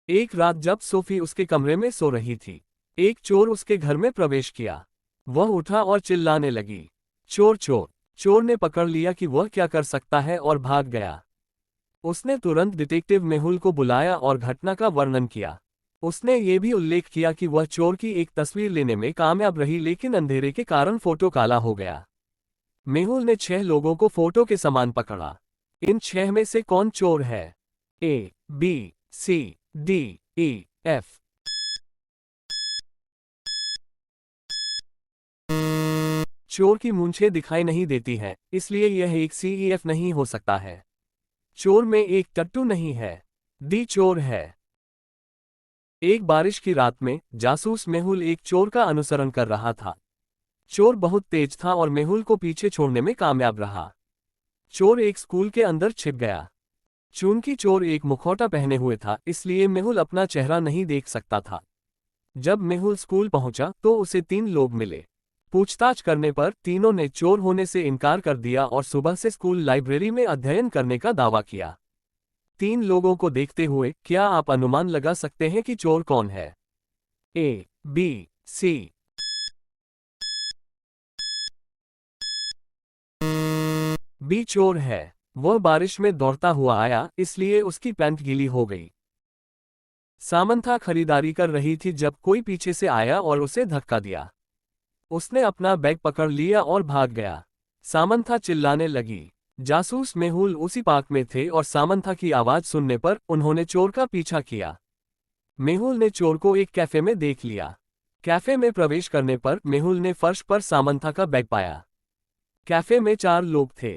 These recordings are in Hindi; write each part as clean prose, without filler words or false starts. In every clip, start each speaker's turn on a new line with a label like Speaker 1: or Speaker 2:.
Speaker 1: एक रात जब सोफी उसके कमरे में सो रही थी, एक चोर उसके घर में प्रवेश किया। वह उठा और चिल्लाने लगी, चोर चोर। चोर ने पकड़ लिया कि वह क्या कर सकता है और भाग गया। उसने तुरंत डिटेक्टिव मेहुल को बुलाया और घटना का वर्णन किया। उसने ये भी उल्लेख किया कि वह चोर की एक तस्वीर लेने में कामयाब रही, लेकिन अंधेरे के कारण फोटो काला हो गया। मेहुल ने 6 लोगों को फोटो के समान पकड़ा। इन 6 में से कौन चोर है? ए, बी, सी, डी, ई, एफ। चोर की मूंछें दिखाई नहीं देती हैं, इसलिए यह एक CEF नहीं हो सकता है। चोर में एक टट्टू नहीं है। डी चोर है। एक बारिश की रात में जासूस मेहुल एक चोर का अनुसरण कर रहा था। चोर बहुत तेज था और मेहुल को पीछे छोड़ने में कामयाब रहा। चोर एक स्कूल के अंदर छिप गया। चूंकि चोर एक मुखौटा पहने हुए था, इसलिए मेहुल अपना चेहरा नहीं देख सकता था। जब मेहुल स्कूल पहुंचा तो उसे 3 लोग मिले। पूछताछ करने पर तीनों ने चोर होने से इनकार कर दिया और सुबह से स्कूल लाइब्रेरी में अध्ययन करने का दावा किया। 3 लोगों को देखते हुए क्या आप अनुमान लगा सकते हैं कि चोर कौन है? ए, बी, सी। बी चोर है। वह बारिश में दौड़ता हुआ आया, इसलिए उसकी पैंट गीली हो गई। सामंथा खरीदारी कर रही थी जब कोई पीछे से आया और उसे धक्का दिया। उसने अपना बैग पकड़ लिया और भाग गया। सामंथा चिल्लाने लगी। जासूस मेहुल उसी पार्क में थे और सामंथा की आवाज सुनने पर उन्होंने चोर का पीछा किया। मेहुल ने चोर को एक कैफे में देख लिया। कैफे में प्रवेश करने पर मेहुल ने फर्श पर सामंथा का बैग पाया। कैफे में 4 लोग थे।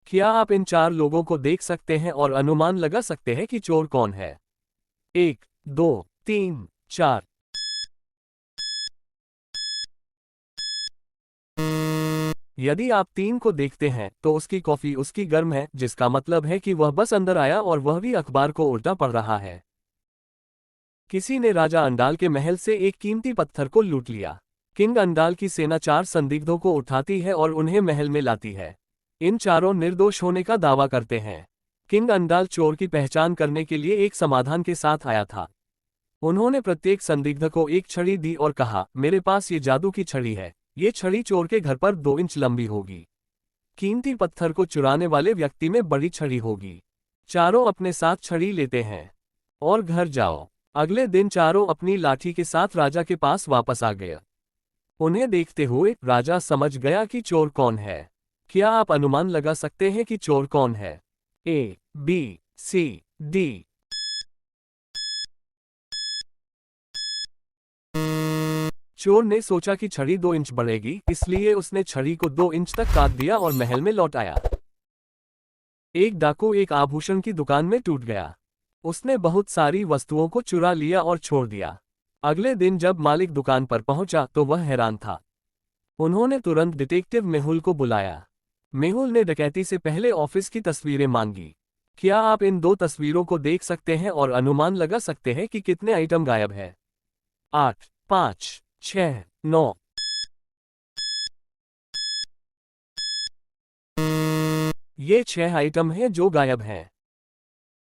Speaker 1: क्या आप इन 4 लोगों को देख सकते हैं और अनुमान लगा सकते हैं कि चोर कौन है? 1, 2, 3, 4। यदि आप 3 को देखते हैं तो उसकी कॉफी उसकी गर्म है, जिसका मतलब है कि वह बस अंदर आया और वह भी अखबार को उल्टा पढ़ रहा है। किसी ने राजा अंडाल के महल से एक कीमती पत्थर को लूट लिया। किंग अंडाल की सेना 4 संदिग्धों को उठाती है और उन्हें महल में लाती है। इन चारों निर्दोष होने का दावा करते हैं। किंग अंडाल चोर की पहचान करने के लिए एक समाधान के साथ आया था। उन्होंने प्रत्येक संदिग्ध को एक छड़ी दी और कहा, मेरे पास ये जादू की छड़ी है। ये छड़ी चोर के घर पर 2 इंच लंबी होगी। कीमती पत्थर को चुराने वाले व्यक्ति में बड़ी छड़ी होगी। चारों अपने साथ छड़ी लेते हैं और घर जाओ। अगले दिन चारों अपनी लाठी के साथ राजा के पास वापस आ गए। उन्हें देखते हुए राजा समझ गया कि चोर कौन है। क्या आप अनुमान लगा सकते हैं कि चोर कौन है? ए, बी, सी, डी। चोर ने सोचा कि छड़ी 2 इंच बढ़ेगी, इसलिए उसने छड़ी को 2 इंच तक काट दिया और महल में लौट आया। एक डाकू एक आभूषण की दुकान में टूट गया। उसने बहुत सारी वस्तुओं को चुरा लिया और छोड़ दिया। अगले दिन जब मालिक दुकान पर पहुंचा तो वह हैरान था। उन्होंने तुरंत डिटेक्टिव मेहुल को बुलाया। मेहुल ने डकैती से पहले ऑफिस की तस्वीरें मांगी। क्या आप इन 2 तस्वीरों को देख सकते हैं और अनुमान लगा सकते हैं कि कितने आइटम गायब है? 8, 5, 6, 9। ये 6 आइटम हैं जो गायब हैं।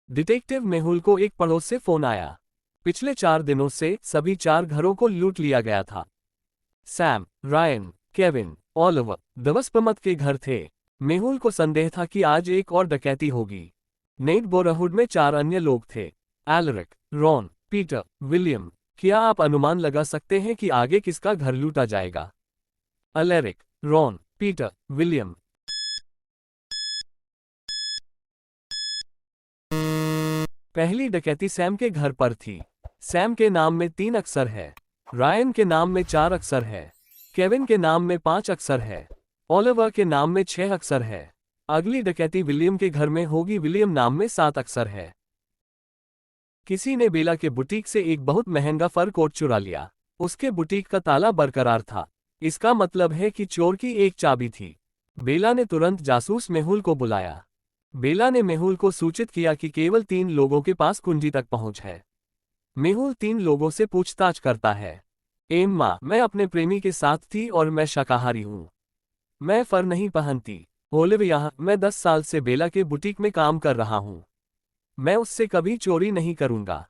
Speaker 1: डिटेक्टिव मेहुल को एक पड़ोस से फोन आया। पिछले 4 दिनों से सभी 4 घरों को लूट लिया गया था। सैम, रायन, केविन, ऑलिवर, दवस्पमत के घर थे। मेहुल को संदेह था कि आज एक और डकैती होगी। नेट बोरहुड में 4 अन्य लोग थे, एलरिक, रॉन, पीटर, विलियम। क्या आप अनुमान लगा सकते हैं कि आगे किसका घर लूटा जाएगा? Alaric, Ron, Peter, William. पहली डकैती सैम के घर पर थी। सैम के नाम में 3 अक्षर है। रायन के नाम में 4 अक्षर है। केविन के नाम में 5 अक्षर है। ऑलिवर के नाम में 6 अक्षर है। अगली डकैती विलियम के घर में होगी। विलियम नाम में 7 अक्षर है। किसी ने बेला के बुटीक से एक बहुत महंगा फर कोट चुरा लिया। उसके बुटीक का ताला बरकरार था। इसका मतलब है कि चोर की एक चाबी थी। बेला ने तुरंत जासूस मेहुल को बुलाया। बेला ने मेहुल को सूचित किया कि केवल 3 लोगों के पास कुंजी तक पहुंच है। मेहुल 3 लोगों से पूछताछ करता है। एम्मा, मैं अपने प्रेमी के साथ थी और मैं शाकाहारी हूं। मैं फर नहीं पहनती। ओलिविया, मैं 10 साल से बेला के बुटीक में काम कर रहा हूं। मैं उससे कभी चोरी नहीं करूंगा।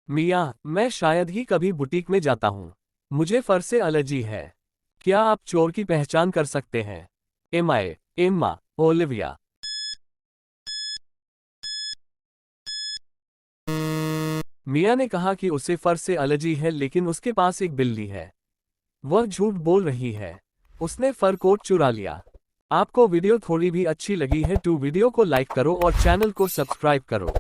Speaker 1: मिया, मैं शायद ही कभी बुटीक में जाता हूँ। मुझे फर से एलर्जी है। क्या आप चोर की पहचान कर सकते हैं? Emma, Olivia. मिया ने कहा कि उसे फर से एलर्जी है लेकिन उसके पास एक बिल्ली है। वह झूठ बोल रही है। उसने फर कोट चुरा लिया। आपको वीडियो थोड़ी भी अच्छी लगी है तो वीडियो को लाइक करो और चैनल को सब्सक्राइब करो।